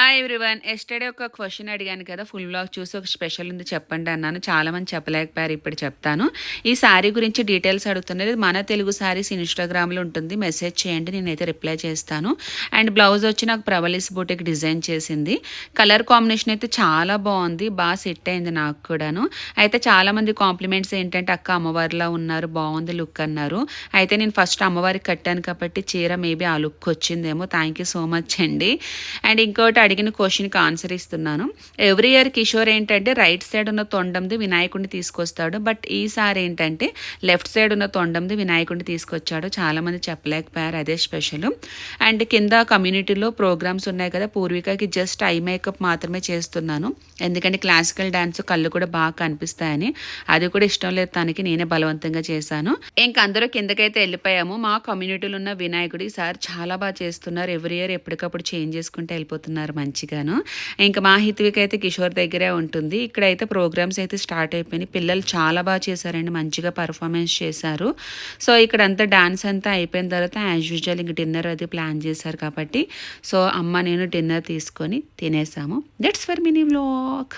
Hi everyone. Yesterday ఒక question అడిగాను కదా, ఫుల్ వ్లాగ్ చూసి ఒక స్పెషల్ ఉంది చెప్పండి అన్నాను. చాలామంది చెప్పలేకపోయారు, ఇప్పుడు చెప్తాను. ఈ శారీ గురించి డీటెయిల్స్ అడుగుతున్నారు. ఇది మన తెలుగు శారీస్ ఇన్స్టాగ్రామ్లో ఉంటుంది, మెసేజ్ చేయండి, నేనైతే రిప్లై చేస్తాను. అండ్ బ్లౌజ్ వచ్చి నాకు ప్రవలిస్ బూటిక్ డిజైన్ చేసింది. కలర్ కాంబినేషన్ అయితే చాలా బాగుంది, బాగా సెట్ అయింది నాకు కూడాను. అయితే చాలామంది కాంప్లిమెంట్స్ ఏంటంటే అక్క అమ్మవారిలా ఉన్నారు, బాగుంది లుక్ అన్నారు. అయితే నేను ఫస్ట్ అమ్మవారికి కట్టాను కాబట్టి చీర మేబీ ఆ లుక్ వచ్చిందేమో. థ్యాంక్ యూ సో మచ్ అండి. అండ్ ఇంకోటి అడిగిన క్వశ్చన్కి ఆన్సర్ ఇస్తున్నాను. ఎవ్రీ ఇయర్ కిషోర్ ఏంటంటే రైట్ సైడ్ ఉన్న తొండంది వినాయకుడిని తీసుకొస్తాడు, బట్ ఈసారి ఏంటంటే లెఫ్ట్ సైడ్ ఉన్న తొండంది వినాయకుడిని తీసుకొచ్చాడు. చాలామంది చెప్పలేకపోయారు, అదే స్పెషల్. అండ్ కింద కమ్యూనిటీలో ప్రోగ్రామ్స్ ఉన్నాయి కదా, పూర్వికకి జస్ట్ ఐ మేకప్ మాత్రమే చేస్తున్నాను, ఎందుకంటే క్లాసికల్ డ్యాన్స్ కళ్ళు కూడా బాగా కనిపిస్తాయని. అది కూడా ఇష్టం లేదు తనకి, నేనే బలవంతంగా చేశాను. ఇంక అందరూ కిందకైతే వెళ్ళిపోయాము. మా కమ్యూనిటీలో ఉన్న వినాయకుడు ఈసారి చాలా బాగా చేస్తున్నారు. ఎవ్రీ ఇయర్ ఎప్పటికప్పుడు చేంజ్ చేసుకుంటూ వెళ్ళిపోతున్నారు మంచిగాను. ఇంకా మా హిత్విక్ అయితే కిషోర్ దగ్గరే ఉంటుంది. ఇక్కడైతే ప్రోగ్రామ్స్ అయితే స్టార్ట్ అయిపోయినాయి. పిల్లలు చాలా బాగా చేశారండి, మంచిగా పర్ఫార్మెన్స్ చేశారు. సో ఇక్కడంతా డాన్స్ అంతా అయిపోయిన తర్వాత యాజ్ యూజువల్ ఇంక డిన్నర్ అది ప్లాన్ చేశారు కాబట్టి సో అమ్మ నేను డిన్నర్ తీసుకొని తినేసాము. That's for mini vlog.